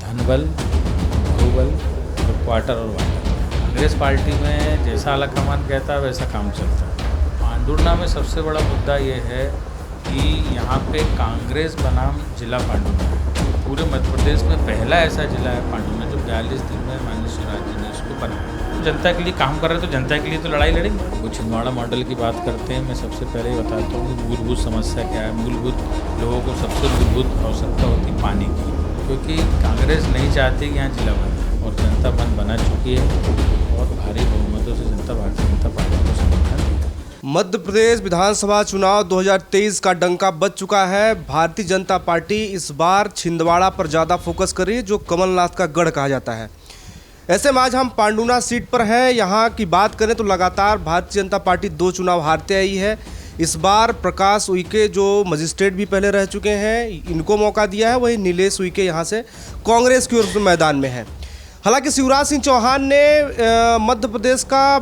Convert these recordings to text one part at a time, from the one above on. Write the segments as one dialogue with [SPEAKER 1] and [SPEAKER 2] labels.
[SPEAKER 1] धनबल, बाहुबल और क्वार्टर और वाटर। कांग्रेस पार्टी में जैसा आला कमान कहता है वैसा काम चलता है। पांडुर्ना में सबसे बड़ा मुद्दा ये है कि यहाँ पे कांग्रेस बनाम जिला पांडुर्ना है। पूरे मध्य प्रदेश में पहला ऐसा जिला है पांडुर्ना जो 42 दिन में माननीय शिवराज जी ने इसको बनाया। जनता के लिए काम कर रहे हैं तो जनता के लिए तो लड़ाई लड़ेंगे। वो छिंदवाड़ा मॉडल की बात करते हैं, मैं सबसे पहले ही बताता हूँ कि मूलभूत समस्या क्या है। मूलभूत लोगों को सबसे मूलभूत आवश्यकता होती है पानी की, क्योंकि कांग्रेस नहीं चाहती कि यहाँ जिला बने और जनता मन बना चुकी है और भारी बहुमतों से जनता भारतीय जनता पार्टी को समर्थन दिया।
[SPEAKER 2] मध्य प्रदेश विधानसभा चुनाव 2023 का डंका बज चुका है। भारतीय जनता पार्टी इस बार छिंदवाड़ा पर ज़्यादा फोकस कर रही है, जो कमलनाथ का गढ़ कहा जाता है। ऐसे में आज हम पांडुर्ना सीट पर हैं। यहाँ की बात करें तो लगातार भारतीय जनता पार्टी 2 चुनाव हारते आई है। इस बार प्रकाश उइके जो मजिस्ट्रेट भी पहले रह चुके हैं, इनको मौका दिया है। वहीं नीलेश उइके यहाँ से कांग्रेस की ओर से मैदान में है। हालांकि शिवराज सिंह चौहान ने मध्य प्रदेश का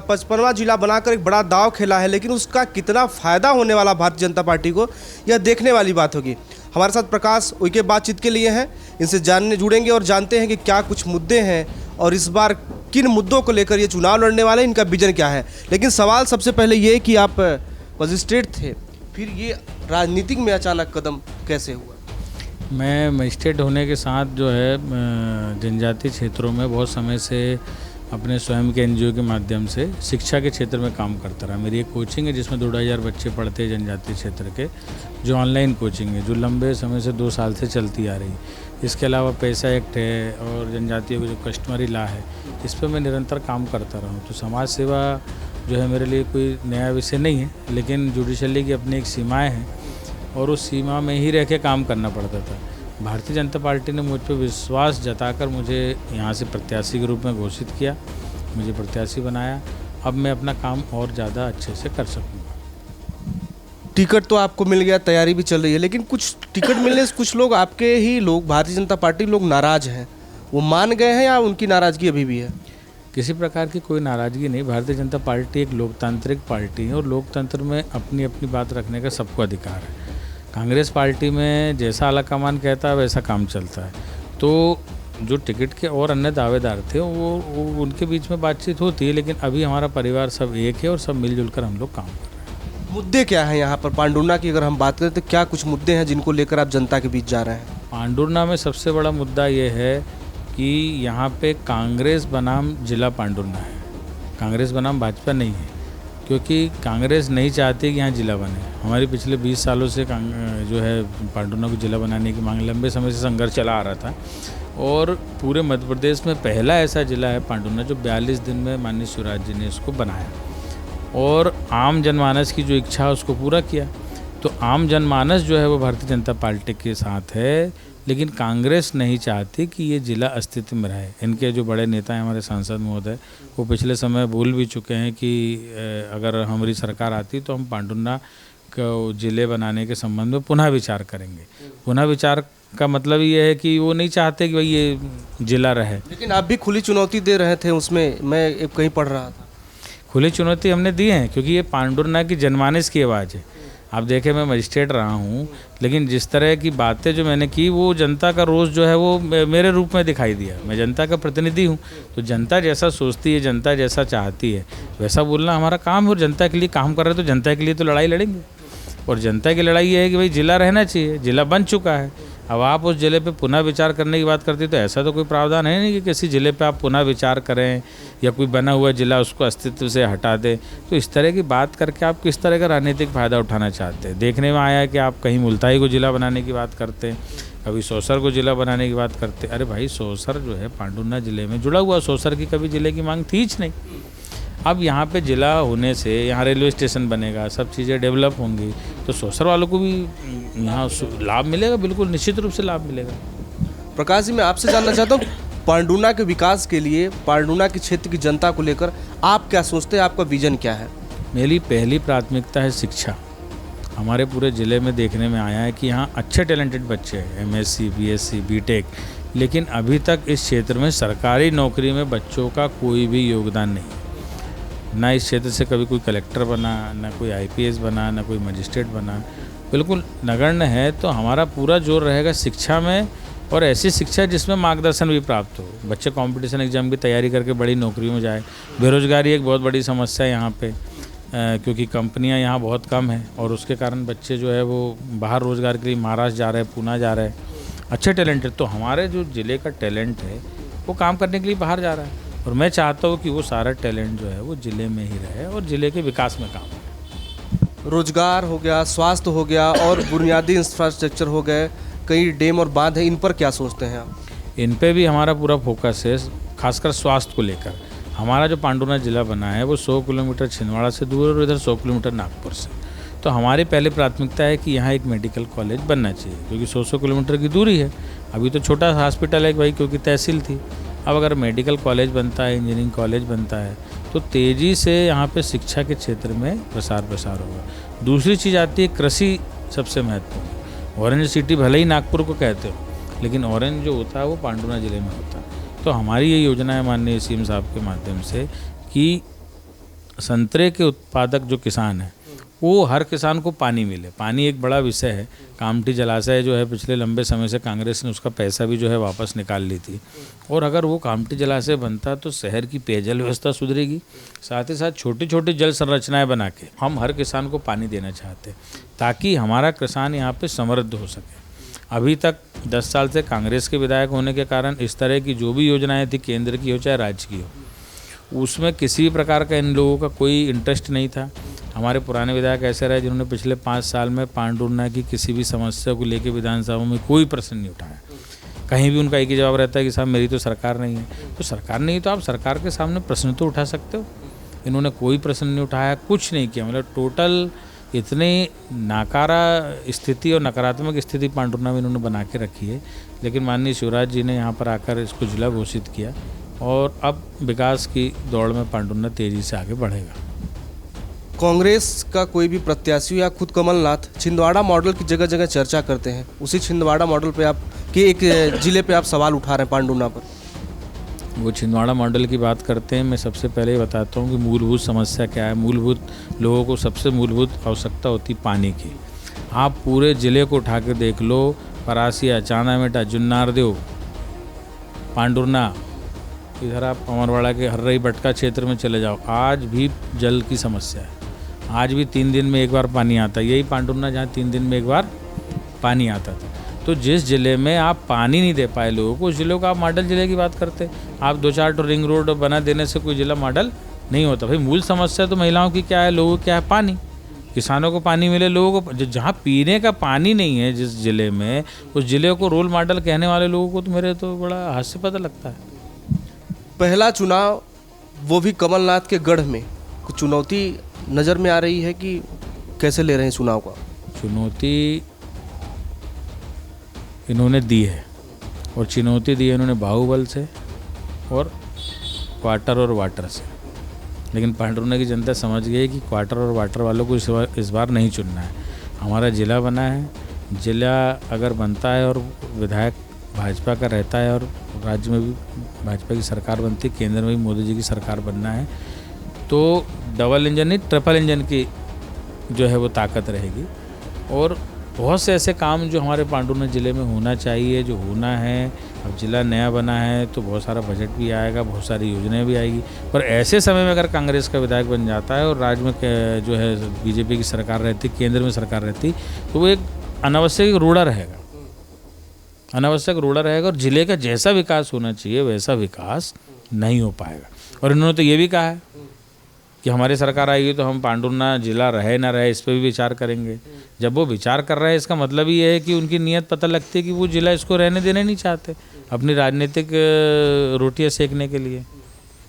[SPEAKER 2] 55वां जिला बनाकर एक बड़ा दांव खेला है, लेकिन उसका कितना फ़ायदा होने वाला भारतीय जनता पार्टी को, यह देखने वाली बात होगी। हमारे साथ प्रकाश उइके बातचीत के लिए हैं, इनसे जुड़ेंगे और जानते हैं कि क्या कुछ मुद्दे हैं और इस बार किन मुद्दों को लेकर ये चुनाव लड़ने वाले हैं, इनका विजन क्या है। लेकिन सवाल सबसे पहले ये कि आप मजिस्ट्रेट थे, फिर ये राजनीतिक में अचानक कदम कैसे हुआ?
[SPEAKER 1] मैं मजिस्ट्रेट होने के साथ जो है जनजातीय क्षेत्रों में बहुत समय से अपने स्वयं के एनजीओ के माध्यम से शिक्षा के क्षेत्र में काम करता रहा। मेरी एक कोचिंग है जिसमें 2,500 बच्चे पढ़ते हैं जनजातीय क्षेत्र के, जो ऑनलाइन कोचिंग है, जो लंबे समय से 2 साल से चलती आ रही। इसके अलावा पैसा एक्ट है और जनजातियों की जो कस्टमरी लॉ है, इस पर मैं निरंतर काम करता रहा हूँ। तो समाज सेवा जो है मेरे लिए कोई नया विषय नहीं है, लेकिन जुडिशली की अपनी एक सीमाएँ हैं और उस सीमा में ही रह के काम करना पड़ता था। भारतीय जनता पार्टी ने मुझ पर विश्वास जताकर मुझे यहाँ से प्रत्याशी के रूप में घोषित किया, मुझे प्रत्याशी बनाया। अब मैं अपना काम और ज़्यादा अच्छे से कर सकूँगा।
[SPEAKER 2] टिकट तो आपको मिल गया, तैयारी भी चल रही है, लेकिन कुछ टिकट मिलने से कुछ लोग, आपके ही लोग, भारतीय जनता पार्टी लोग नाराज़ हैं। वो मान गए हैं या उनकी नाराज़गी अभी भी है?
[SPEAKER 1] किसी प्रकार की कोई नाराज़गी नहीं। भारतीय जनता पार्टी एक लोकतांत्रिक पार्टी है और लोकतंत्र में अपनी अपनी बात रखने का सबको अधिकार है। कांग्रेस पार्टी में जैसा आला कमान कहता है वैसा काम चलता है। तो जो टिकट के और अन्य दावेदार थे वो उनके बीच में बातचीत होती है, लेकिन अभी हमारा परिवार सब एक है और सब मिलजुल कर हम लोग काम कर रहे हैं।
[SPEAKER 2] मुद्दे क्या हैं यहाँ पर पांडुर्ना की अगर हम बात करें तो क्या कुछ मुद्दे हैं जिनको लेकर आप जनता के बीच जा रहे हैं?
[SPEAKER 1] पांडुर्ना में सबसे बड़ा मुद्दा ये है कि यहाँ पे कांग्रेस बनाम जिला पांडुर्ना है, कांग्रेस बनाम भाजपा नहीं है, क्योंकि कांग्रेस नहीं चाहती कि यहाँ जिला बने। हमारी पिछले 20 सालों से जो है पांडुर्ना को जिला बनाने की मांग लंबे समय से संघर्ष चला आ रहा था और पूरे मध्य प्रदेश में पहला ऐसा जिला है पांडुर्ना जो 42 दिन में माननीय शिवराज जी ने इसको बनाया और आम जनमानस की जो इच्छा है उसको पूरा किया। तो आम जनमानस जो है वो भारतीय जनता पार्टी के साथ है, लेकिन कांग्रेस नहीं चाहती कि ये जिला अस्तित्व में रहे। इनके जो बड़े नेता हैं हमारे सांसद महोदय, वो पिछले समय बोल भी चुके हैं कि अगर हमारी सरकार आती तो हम पांडुर्ना को जिले बनाने के संबंध में पुनः विचार करेंगे। पुनः विचार का मतलब ये है कि वो नहीं चाहते कि भाई ये जिला रहे।
[SPEAKER 2] लेकिन आप भी खुली चुनौती दे रहे थे उसमें, मैं कहीं पढ़ रहा था।
[SPEAKER 1] खुली चुनौती हमने दी है क्योंकि ये पांडुर्ना की जनमानस की आवाज़ है। आप देखें, मैं मजिस्ट्रेट रहा हूँ, लेकिन जिस तरह की बातें जो मैंने की वो जनता का रोष जो है वो मेरे रूप में दिखाई दिया। मैं जनता का प्रतिनिधि हूँ, तो जनता जैसा सोचती है, जनता जैसा चाहती है वैसा बोलना हमारा काम है। और जनता के लिए काम कर रहे हैं तो जनता के लिए तो लड़ाई लड़ेंगे। और जनता की लड़ाई ये है कि भाई जिला रहना चाहिए, जिला बन चुका है। अब आप उस जिले पे पुनः विचार करने की बात करती तो ऐसा तो कोई प्रावधान है नहीं कि किसी जिले पे आप पुनः विचार करें या कोई बना हुआ जिला उसको अस्तित्व से हटा दें। तो इस तरह की बात करके आप किस तरह का राजनीतिक फ़ायदा उठाना चाहते हैं? देखने में आया कि आप कहीं मुल्ताई को जिला बनाने की बात करते हैं, कभी सौसर को जिला बनाने की बात करते हैं। अरे भाई, सौसर जो है पांडुर्ना जिले में जुड़ा हुआ, सौसर की कभी जिले की मांग थी ही नहीं। अब यहाँ पे जिला होने से यहाँ रेलवे स्टेशन बनेगा, सब चीज़ें डेवलप होंगी, तो सौसर वालों को भी यहाँ लाभ मिलेगा, बिल्कुल निश्चित रूप से लाभ मिलेगा।
[SPEAKER 2] प्रकाश जी, मैं आपसे जानना चाहता हूँ, पांडुर्ना के विकास के लिए, पांडुर्ना के क्षेत्र की जनता को लेकर आप क्या सोचते हैं, आपका विजन क्या है?
[SPEAKER 1] मेरी पहली प्राथमिकता है शिक्षा। हमारे पूरे ज़िले में देखने में आया है कि यहाँ अच्छे टैलेंटेड बच्चे हैं, MSc, BSc, BTech, लेकिन अभी तक इस क्षेत्र में सरकारी नौकरी में बच्चों का कोई भी योगदान नहीं। ना इस क्षेत्र से कभी कोई कलेक्टर बना, ना कोई IPS बना, ना कोई मजिस्ट्रेट बना, बिल्कुल नगण्य है। तो हमारा पूरा जोर रहेगा शिक्षा में और ऐसी शिक्षा जिसमें मार्गदर्शन भी प्राप्त हो, बच्चे कंपटीशन एग्जाम की तैयारी करके बड़ी नौकरियों में जाए। बेरोजगारी एक बहुत बड़ी समस्या है यहाँ पे, क्योंकि कंपनियाँ यहाँ बहुत कम हैं और उसके कारण बच्चे जो है वो बाहर रोज़गार के लिए महाराष्ट्र जा रहे हैं, पूना जा रहे हैं, अच्छे टैलेंट है। तो हमारे जो ज़िले का टैलेंट है वो काम करने के लिए बाहर जा रहा है, और मैं चाहता हूँ कि वो सारा टैलेंट जो है वो ज़िले में ही रहे और ज़िले के विकास में काम करे।
[SPEAKER 2] रोजगार हो गया, स्वास्थ्य हो गया और बुनियादी इंफ्रास्ट्रक्चर हो गए, कई डैम और बांध है, इन पर क्या सोचते हैं आप?
[SPEAKER 1] इन पे भी हमारा पूरा फोकस है, खासकर स्वास्थ्य को लेकर। हमारा जो पांडुना ज़िला बना है वो 100 किलोमीटर छिंदवाड़ा से दूर है और इधर 100 किलोमीटर नागपुर से। तो हमारी पहले प्राथमिकता है कि यहाँ एक मेडिकल कॉलेज बनना चाहिए, क्योंकि 100 किलोमीटर की दूरी है। अभी तो छोटा हॉस्पिटल है भाई, क्योंकि तहसील थी। अब अगर मेडिकल कॉलेज बनता है, इंजीनियरिंग कॉलेज बनता है, तो तेज़ी से यहाँ पे शिक्षा के क्षेत्र में प्रसार होगा। दूसरी चीज़ आती है कृषि, सबसे महत्वपूर्ण। ऑरेंज सिटी भले ही नागपुर को कहते हो, लेकिन ऑरेंज जो होता है वो पांडुना ज़िले में होता है। तो हमारी ये योजना है माननीय सीएम साहब के माध्यम से कि संतरे के उत्पादक जो किसान हैं वो हर किसान को पानी मिले। पानी एक बड़ा विषय है। कामठी जलाशय जो है पिछले लंबे समय से कांग्रेस ने उसका पैसा भी जो है वापस निकाल ली थी, और अगर वो कामठी जलाशय बनता तो शहर की पेयजल व्यवस्था सुधरेगी। साथ ही साथ छोटी छोटी जल संरचनाएं बना के हम हर किसान को पानी देना चाहते हैं, ताकि हमारा किसान यहाँ पे समृद्ध हो सके। अभी तक 10 साल से कांग्रेस के विधायक होने के कारण इस तरह की जो भी योजनाएं थी, केंद्र की हो चाहे राज्य की हो, उसमें किसी भी प्रकार का इन लोगों का कोई इंटरेस्ट नहीं था। हमारे पुराने विधायक ऐसे रहे जिन्होंने पिछले 5 साल में पांडुना की किसी भी समस्या को लेकर विधानसभा में कोई प्रश्न नहीं उठाया। कहीं भी उनका एक ही जवाब रहता है कि साहब मेरी तो सरकार नहीं है। तो सरकार नहीं तो आप सरकार के सामने प्रश्न तो उठा सकते हो। इन्होंने कोई प्रश्न नहीं उठाया, कुछ नहीं किया। मतलब टोटल इतनी नाकारा स्थिति और नकारात्मक स्थिति पांडुना में इन्होंने बना के रखी है। लेकिन माननीय शिवराज जी ने यहाँ पर आकर इसको जिला घोषित किया, और अब विकास की दौड़ में पांडुना तेज़ी से आगे बढ़ेगा।
[SPEAKER 2] कांग्रेस का कोई भी प्रत्याशी या खुद कमलनाथ छिंदवाड़ा मॉडल की जगह जगह चर्चा करते हैं। उसी छिंदवाड़ा मॉडल पे आप के एक जिले पे आप सवाल उठा रहे हैं पांडुना पर।
[SPEAKER 1] वो छिंदवाड़ा मॉडल की बात करते हैं। मैं सबसे पहले ये बताता हूँ कि मूलभूत समस्या क्या है। मूलभूत लोगों को सबसे मूलभूत आवश्यकता होती पानी की। आप पूरे ज़िले को उठा के देख लो, परासिया, चांदामेटा, जुन्नारदेव, पांडुना, इधर आप अमरवाड़ा के हर्रई बटका क्षेत्र में चले जाओ, आज भी जल की समस्या है। आज भी 3 दिन में एक बार पानी आता है। यही पांडुना जहाँ 3 दिन में एक बार पानी आता था। तो जिस ज़िले में आप पानी नहीं दे पाए लोगों को, उस ज़िले को आप मॉडल ज़िले की बात करते। आप 2-4 रिंग रोड बना देने से कोई ज़िला मॉडल नहीं होता। भाई मूल समस्या तो महिलाओं की क्या है, लोगों की क्या है, पानी। किसानों को पानी मिले, लोगों को जहाँ पीने का पानी नहीं है जिस ज़िले में, उस ज़िले को रोल मॉडल कहने वाले लोगों को तो मेरे तो बड़ा हास्यास्पद लगता है।
[SPEAKER 2] पहला चुनाव, वो भी कमलनाथ के गढ़ में, कुछ चुनौती नज़र में आ रही है कि कैसे ले रहे हैं चुनाव का?
[SPEAKER 1] चुनौती इन्होंने दी है, और चुनौती दी है इन्होंने बाहुबल से और क्वार्टर और वाटर से। लेकिन पांडुना की जनता समझ गई कि क्वार्टर और वाटर वालों को इस बार नहीं चुनना है। हमारा ज़िला बना है, ज़िला अगर बनता है और विधायक भाजपा का रहता है और राज्य में भी भाजपा की सरकार बनती है, केंद्र में भी मोदी जी की सरकार बनना है, तो डबल इंजन नहीं ट्रिपल इंजन की जो है वो ताकत रहेगी। और बहुत से ऐसे काम जो हमारे पांडुना ज़िले में होना चाहिए, जो होना है। अब ज़िला नया बना है तो बहुत सारा बजट भी आएगा, बहुत सारी योजनाएं भी आएगी। पर ऐसे समय में अगर कांग्रेस का विधायक बन जाता है और राज्य में जो है बीजेपी की सरकार रहती, केंद्र में सरकार रहती, तो वो एक अनावश्यक रोड़ा रहेगा, अनावश्यक रोड़ा रहेगा, और ज़िले का जैसा विकास होना चाहिए वैसा विकास नहीं हो पाएगा। और इन्होंने तो ये भी कहा है कि हमारी सरकार आएगी तो हम पांडुना जिला रहे ना रहे इस पर भी विचार करेंगे। जब वो विचार कर रहे हैं, इसका मतलब ये है कि उनकी नीयत पता लगती है कि वो जिला इसको रहने देने नहीं चाहते अपनी राजनीतिक रोटियां सेकने के लिए।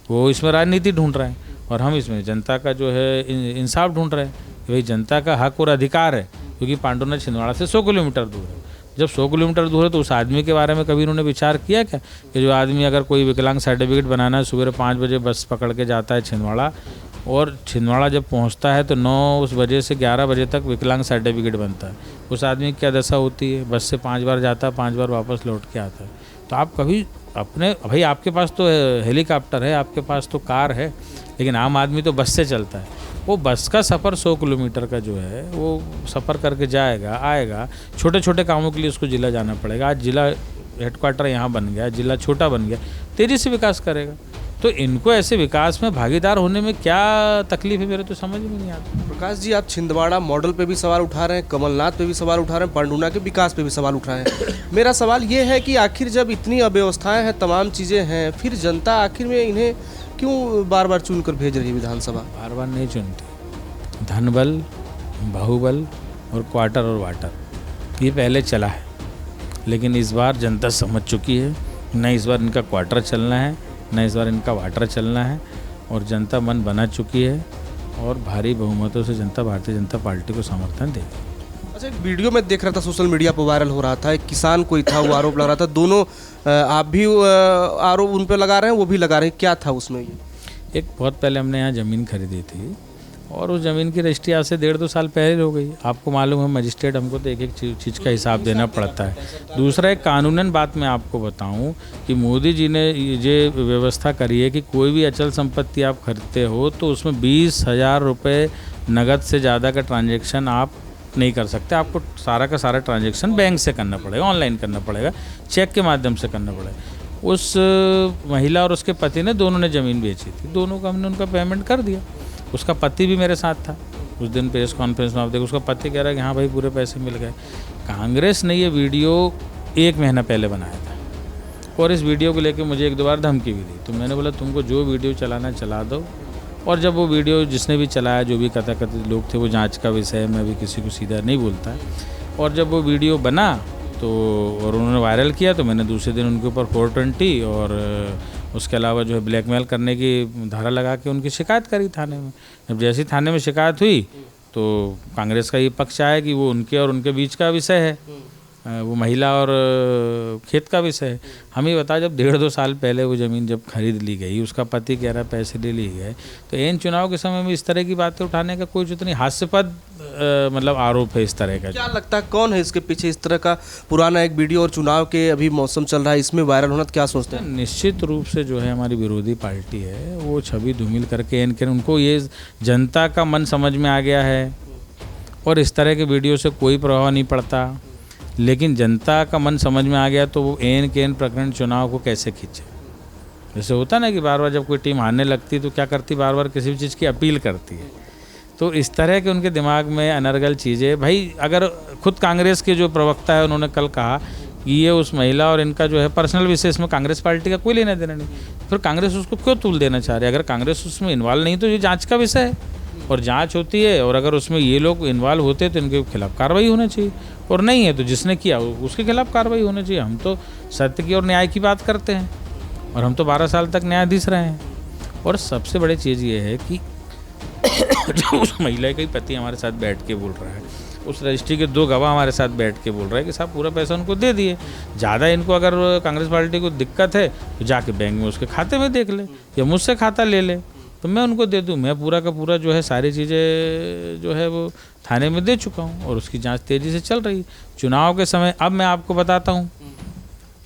[SPEAKER 1] वो इसमें राजनीति ढूंढ रहे हैं, और हम इसमें जनता का जो है इंसाफ ढूंढ रहे हैं। वही जनता का हक और अधिकार है, क्योंकि पांडुना छिंदवाड़ा से 100 किलोमीटर दूर है। जब 100 किलोमीटर दूर है तो उस आदमी के बारे में कभी उन्होंने विचार किया क्या कि जो आदमी अगर कोई विकलांग सर्टिफिकेट बनाना है, सुबह 5 बजे बस पकड़ के जाता है छिंदवाड़ा, और छिंदवाड़ा जब पहुंचता है तो 9 बजे से 11 बजे तक विकलांग सर्टिफिकेट बनता है। उस आदमी की क्या दशा होती है? बस से 5 बार जाता है, 5 बार वापस लौट के आता है। तो आप कभी अपने भाई आपके पास तो हेलीकॉप्टर है, आपके पास तो कार है, लेकिन आम आदमी तो बस से चलता है। वो बस का सफ़र 100 किलोमीटर का जो है वो सफ़र करके जाएगा, आएगा। छोटे छोटे कामों के लिए उसको ज़िला जाना पड़ेगा। आज ज़िला हेडक्वार्टर यहाँ बन गया, जिला छोटा बन गया, तेज़ी से विकास करेगा। तो इनको ऐसे विकास में भागीदार होने में क्या तकलीफ है, मेरे तो समझ में नहीं आता।
[SPEAKER 2] प्रकाश जी, आप छिंदवाड़ा मॉडल पे भी सवाल उठा रहे हैं, कमलनाथ पे भी सवाल उठा रहे हैं, पांडुना के विकास पे भी सवाल उठा रहे हैं। मेरा सवाल ये है कि आखिर जब इतनी अव्यवस्थाएं हैं, तमाम चीज़ें हैं, फिर जनता आखिर में इन्हें क्यों बार बार चुन कर भेज रही है विधानसभा?
[SPEAKER 1] बार बार नहीं चुनती। धनबल, बाहुबल और क्वार्टर और वाटर ये पहले चला है, लेकिन इस बार जनता समझ चुकी है, न इस बार इनका क्वार्टर चलना है, न इस बार इनका वाटर चलना है, और जनता मन बना चुकी है और भारी बहुमतों से जनता भारतीय जनता पार्टी को समर्थन देगी।
[SPEAKER 2] अच्छा, एक वीडियो में देख रहा था, सोशल मीडिया पर वायरल हो रहा था, एक किसान कोई था, वो आरोप लगा रहा था, दोनों आप भी आरोप उन पर लगा रहे हैं, वो भी लगा रहे हैं, क्या था उसमें? ये
[SPEAKER 1] एक बहुत पहले हमने यहाँ ज़मीन खरीदी थी और उस ज़मीन की रजिस्ट्री आज से 1.5-2 साल पहले हो गई। आपको मालूम है मजिस्ट्रेट हमको तो एक एक चीज़ का हिसाब देना पड़ता है। दूसरा, एक कानूनन बात मैं आपको बताऊं कि मोदी जी ने ये व्यवस्था करी है कि कोई भी अचल संपत्ति आप खरीदते हो तो उसमें 20,000 रुपये नगद से ज़्यादा का ट्रांजेक्शन आप नहीं कर सकते। आपको सारा का सारा ट्रांजेक्शन बैंक से करना पड़ेगा, ऑनलाइन करना पड़ेगा, चेक के माध्यम से करना पड़ेगा। उस महिला और उसके पति ने, दोनों ने ज़मीन बेची थी, दोनों को हमने उनका पेमेंट कर दिया। उसका पति भी मेरे साथ था उस दिन प्रेस कॉन्फ्रेंस में। आप देखो, उसका पति कह रहा है कि हाँ भाई पूरे पैसे मिल गए। कांग्रेस ने ये वीडियो 1 महीना पहले बनाया था और इस वीडियो को लेकर मुझे 1-2 बार धमकी भी दी। तो मैंने बोला तुमको जो वीडियो चलाना चला दो, और जब वो वीडियो जिसने भी चलाया, जो भी कथित लोग थे, वो जांच का विषय है, मैं भी किसी को सीधा नहीं बोलता। और जब वो वीडियो बना तो और उन्होंने वायरल किया तो मैंने दूसरे दिन उनके ऊपर 420 और उसके अलावा जो है ब्लैकमेल करने की धारा लगा के उनकी शिकायत करी थाने में। जब जैसी थाने में शिकायत हुई तो कांग्रेस का ये पक्ष आया कि वो उनके और उनके बीच का विषय है, वो महिला और खेत का विषय है। हम ये बता, जब 1.5-2 साल पहले वो ज़मीन जब खरीद ली गई, उसका पति कह रहा है पैसे ले लिए गए, तो इन चुनाव के समय में इस तरह की बातें उठाने का कोई जितनी हास्यास्पद मतलब आरोप है इस तरह का।
[SPEAKER 2] क्या लगता है कौन है इसके पीछे? इस तरह का पुराना एक वीडियो और चुनाव के अभी मौसम चल रहा है, इसमें वायरल होना, तो क्या सोचते हैं?
[SPEAKER 1] निश्चित रूप से जो है हमारी विरोधी पार्टी है वो छवि धूमिल करके इनके, उनको ये जनता का मन समझ में आ गया है और इस तरह के वीडियो से कोई प्रभाव नहीं पड़ता। लेकिन जनता का मन समझ में आ गया तो वो एन के एन प्रकरण चुनाव को कैसे खींचे। जैसे होता ना कि बार बार जब कोई टीम हारने लगती तो क्या करती, बार बार किसी भी चीज़ की अपील करती है। तो इस तरह के उनके दिमाग में अनर्गल चीज़ें। भाई, अगर खुद कांग्रेस के जो प्रवक्ता है उन्होंने कल कहा कि ये उस महिला और इनका जो है पर्सनल विषय, इसमें कांग्रेस पार्टी का कोई लेना देना नहीं, फिर कांग्रेस उसको क्यों तूल देना चाह रही है? अगर कांग्रेस उसमें इन्वॉल्व नहीं तो ये जाँच का विषय है और जांच होती है, और अगर उसमें ये लोग इन्वॉल्व होते तो इनके खिलाफ कार्रवाई होना चाहिए, और नहीं है तो जिसने किया उसके खिलाफ कार्रवाई होनी चाहिए। हम तो सत्य की और न्याय की बात करते हैं और हम तो 12 साल तक न्यायाधीश रहे हैं। और सबसे बड़ी चीज़ ये है कि जो उस महिला का ही पति हमारे साथ बैठ के बोल रहा है, उस रजिस्ट्री के 2 गवाह हमारे साथ बैठ के बोल रहे हैं कि साहब पूरा पैसा उनको दे दिए। ज़्यादा इनको अगर कांग्रेस पार्टी को दिक्कत है तो जाके बैंक में उसके खाते में देख ले या मुझसे खाता ले ले तो मैं उनको दे दूं। मैं पूरा का पूरा जो है सारी चीज़ें जो है वो थाने में दे चुका हूं और उसकी जांच तेज़ी से चल रही। चुनाव के समय अब मैं आपको बताता हूं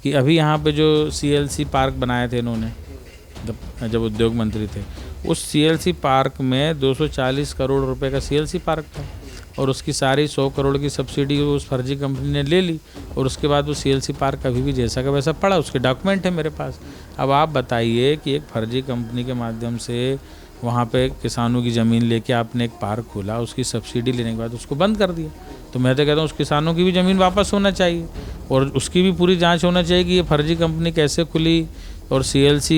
[SPEAKER 1] कि अभी यहाँ पे जो CLC पार्क बनाए थे इन्होंने जब उद्योग मंत्री थे, उस CLC पार्क में 240 करोड़ रुपए का CLC पार्क था और उसकी सारी 100 करोड़ की सब्सिडी उस फर्जी कंपनी ने ले ली और उसके बाद वो CLC पार्क अभी भी जैसा का वैसा पड़ा। उसके डॉक्यूमेंट है मेरे पास। अब आप बताइए कि एक फर्जी कंपनी के माध्यम से वहाँ पे किसानों की ज़मीन लेके आपने एक पार्क खोला, उसकी सब्सिडी लेने के बाद उसको बंद कर दिया। तो मैं तो कहता हूँ उस किसानों की भी ज़मीन वापस होना चाहिए और उसकी भी पूरी जाँच होना चाहिए कि ये फर्जी कंपनी कैसे खुली और CLC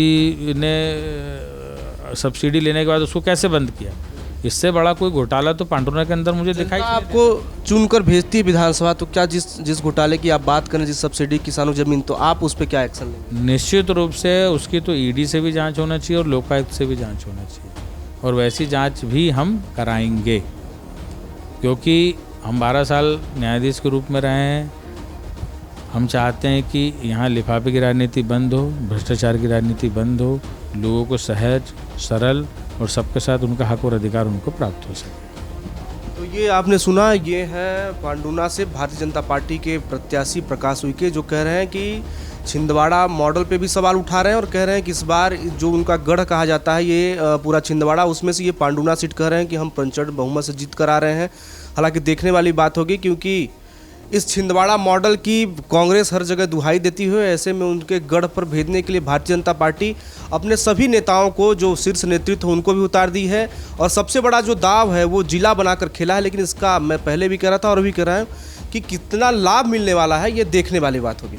[SPEAKER 1] ने सब्सिडी लेने के बाद उसको कैसे बंद किया। इससे बड़ा कोई घोटाला तो पांडुना के अंदर मुझे दिखाई।
[SPEAKER 2] आपको चुनकर भेजती है विधानसभा, तो क्या जिस घोटाले की आप बात करें, जिस सब्सिडी किसानों जमीन, तो आप उस पर क्या एक्शन लेंगे?
[SPEAKER 1] निश्चित रूप से उसकी तो ED से भी जांच होना चाहिए और लोकायुक्त से भी जांच होना चाहिए और वैसी जांच भी हम कराएंगे क्योंकि हम 12 साल न्यायाधीश के रूप में रहे हैं। हम चाहते हैं कि यहाँ लिफाफे की राजनीति बंद हो, भ्रष्टाचार की राजनीति बंद हो, लोगों को सहज सरल और सबके साथ उनका हक और अधिकार उनको प्राप्त हो सके।
[SPEAKER 2] तो ये आपने सुना, ये है पांडुना से भारतीय जनता पार्टी के प्रत्याशी प्रकाश उइके, जो कह रहे हैं कि छिंदवाड़ा मॉडल पे भी सवाल उठा रहे हैं और कह रहे हैं कि इस बार जो उनका गढ़ कहा जाता है ये पूरा छिंदवाड़ा, उसमें से ये पांडुना सीट कह रहे हैं कि हम प्रचंड बहुमत से जीत कर आ रहे हैं। हालांकि देखने वाली बात होगी क्योंकि इस छिंदवाड़ा मॉडल की कांग्रेस हर जगह दुहाई देती है। ऐसे में उनके गढ़ पर भेजने के लिए भारतीय जनता पार्टी अपने सभी नेताओं को, जो शीर्ष नेतृत्व है, उनको भी उतार दी है। और सबसे बड़ा जो दाव है वो जिला बनाकर खेला है। लेकिन इसका मैं पहले भी कह रहा था और भी कह रहा हूँ कि कितना लाभ मिलने वाला है, ये देखने वाली बात होगी।